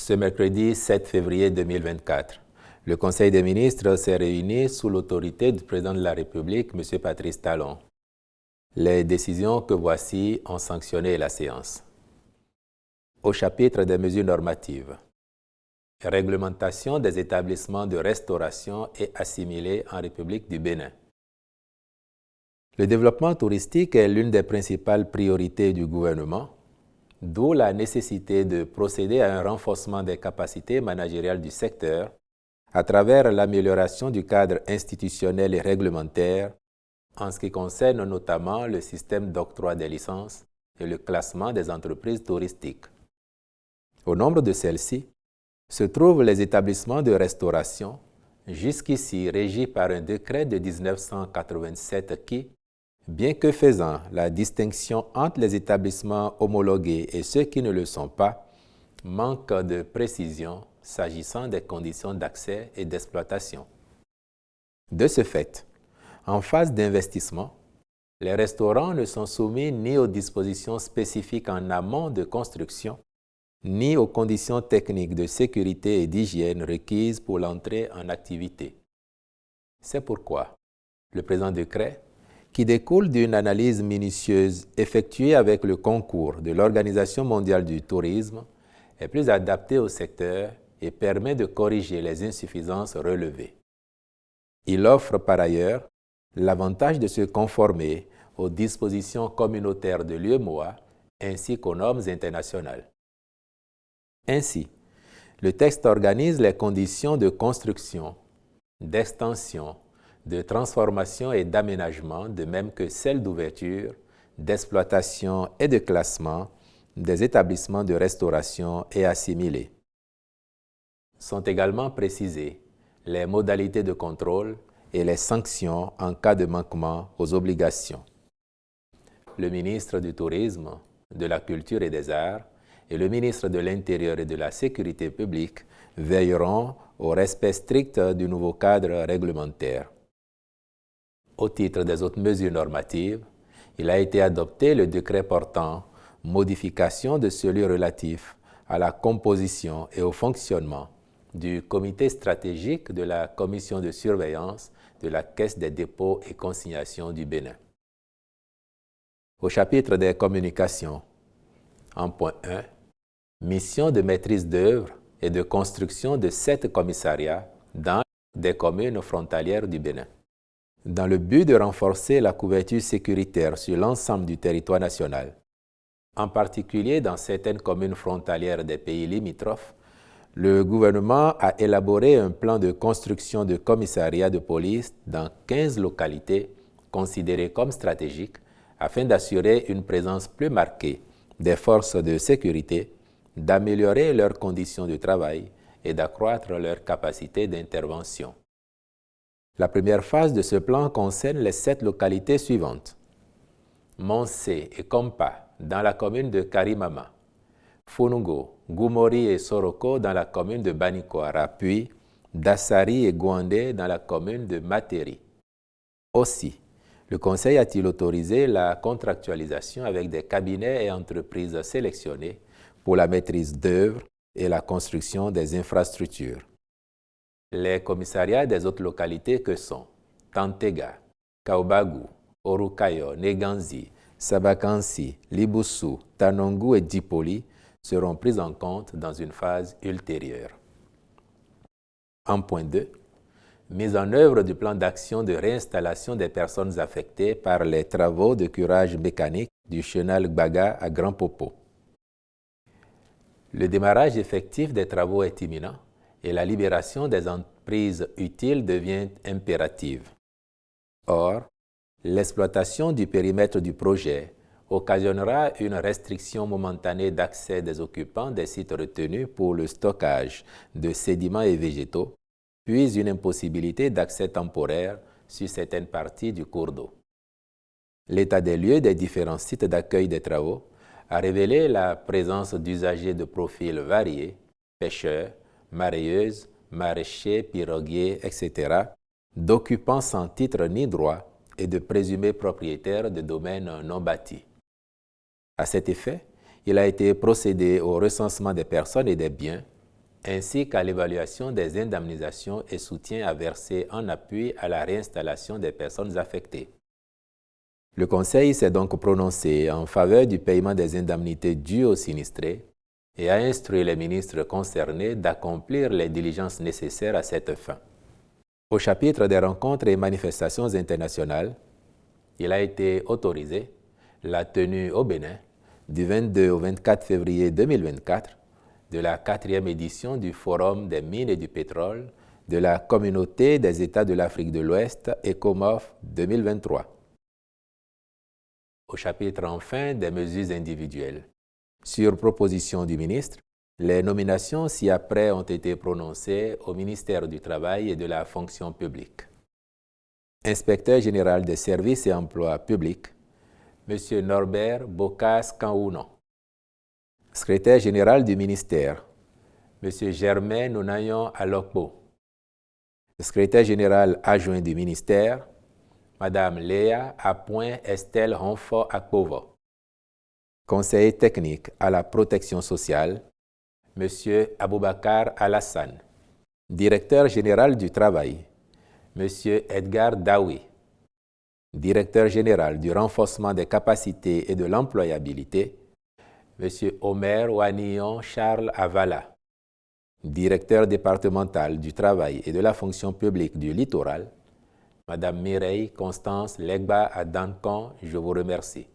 Ce mercredi 7 février 2024, le Conseil des ministres s'est réuni sous l'autorité du président de la République, M. Patrice Talon. Les décisions que voici ont sanctionné la séance. Au chapitre des mesures normatives, réglementation des établissements de restauration et assimilés en République du Bénin. Le développement touristique est l'une des principales priorités du gouvernement, d'où la nécessité de procéder à un renforcement des capacités managériales du secteur à travers l'amélioration du cadre institutionnel et réglementaire en ce qui concerne notamment le système d'octroi des licences et le classement des entreprises touristiques. Au nombre de celles-ci se trouvent les établissements de restauration, jusqu'ici régis par un décret de 1987 qui, bien que faisant la distinction entre les établissements homologués et ceux qui ne le sont pas, manque de précision s'agissant des conditions d'accès et d'exploitation. De ce fait, en phase d'investissement, les restaurants ne sont soumis ni aux dispositions spécifiques en amont de construction, ni aux conditions techniques de sécurité et d'hygiène requises pour l'entrée en activité. C'est pourquoi le présent décret, qui découle d'une analyse minutieuse effectuée avec le concours de l'Organisation mondiale du tourisme, est plus adapté au secteur et permet de corriger les insuffisances relevées. Il offre par ailleurs l'avantage de se conformer aux dispositions communautaires de l'UEMOA ainsi qu'aux normes internationales. Ainsi, le texte organise les conditions de construction, d'extension, de transformation et d'aménagement, de même que celles d'ouverture, d'exploitation et de classement des établissements de restauration et assimilés. Sont également précisées les modalités de contrôle et les sanctions en cas de manquement aux obligations. Le ministre du Tourisme, de la Culture et des Arts et le ministre de l'Intérieur et de la Sécurité publique veilleront au respect strict du nouveau cadre réglementaire. Au titre des autres mesures normatives, il a été adopté le décret portant modification de celui relatif à la composition et au fonctionnement du comité stratégique de la commission de surveillance de la Caisse des dépôts et consignations du Bénin. Au chapitre des communications, en point 1, mission de maîtrise d'œuvre et de construction de 7 commissariats dans des communes frontalières du Bénin. Dans le but de renforcer la couverture sécuritaire sur l'ensemble du territoire national, en particulier dans certaines communes frontalières des pays limitrophes, le gouvernement a élaboré un plan de construction de commissariats de police dans 15 localités considérées comme stratégiques afin d'assurer une présence plus marquée des forces de sécurité, d'améliorer leurs conditions de travail et d'accroître leur capacité d'intervention. La première phase de ce plan concerne les 7 localités suivantes. Monsé et Kompa dans la commune de Karimama, Funugo, Gumori et Soroko dans la commune de Banikoara, puis Dassari et Gouandé dans la commune de Materi. Aussi, le Conseil a-t-il autorisé la contractualisation avec des cabinets et entreprises sélectionnés pour la maîtrise d'œuvre et la construction des infrastructures. Les commissariats des autres localités que sont Tantega, Kaobagu, Orukayo, Neganzi, Sabakansi, Libussou, Tanongu et Dipoli seront pris en compte dans une phase ultérieure. En point 2, mise en œuvre du plan d'action de réinstallation des personnes affectées par les travaux de curage mécanique du chenal Gbaga à Grand Popo. Le démarrage effectif des travaux est imminent et la libération des entreprises utiles devient impérative. Or, l'exploitation du périmètre du projet occasionnera une restriction momentanée d'accès des occupants des sites retenus pour le stockage de sédiments et végétaux, puis une impossibilité d'accès temporaire sur certaines parties du cours d'eau. L'état des lieux des différents sites d'accueil des travaux a révélé la présence d'usagers de profils variés, pêcheurs, mareyeuses, maraîchers, piroguiers, etc., d'occupants sans titre ni droit et de présumés propriétaires de domaines non bâtis. À cet effet, il a été procédé au recensement des personnes et des biens ainsi qu'à l'évaluation des indemnisations et soutiens à verser en appui à la réinstallation des personnes affectées. Le Conseil s'est donc prononcé en faveur du paiement des indemnités dues aux sinistrés et a instruit les ministres concernés d'accomplir les diligences nécessaires à cette fin. Au chapitre des rencontres et manifestations internationales, il a été autorisé la tenue au Bénin du 22 au 24 février 2024 de la 4e édition du Forum des mines et du pétrole de la Communauté des États de l'Afrique de l'Ouest, ECOMOF 2023. Au chapitre enfin des mesures individuelles. Sur proposition du ministre, les nominations ci-après ont été prononcées au ministère du Travail et de la Fonction publique. Inspecteur général des services et emplois publics, M. Norbert Bokas-Kanounon. Secrétaire général du ministère, M. Germain Nonayon Alokbo. Secrétaire général adjoint du ministère, Mme Léa Estelle Honfort Akpovo. Conseiller technique à la protection sociale, M. Aboubakar Alassane. Directeur général du travail, M. Edgar Daoui. Directeur général du renforcement des capacités et de l'employabilité, M. Omer Wanillon Charles Avala. Directeur départemental du travail et de la fonction publique du littoral, Mme Mireille Constance Legba Adankan, je vous remercie.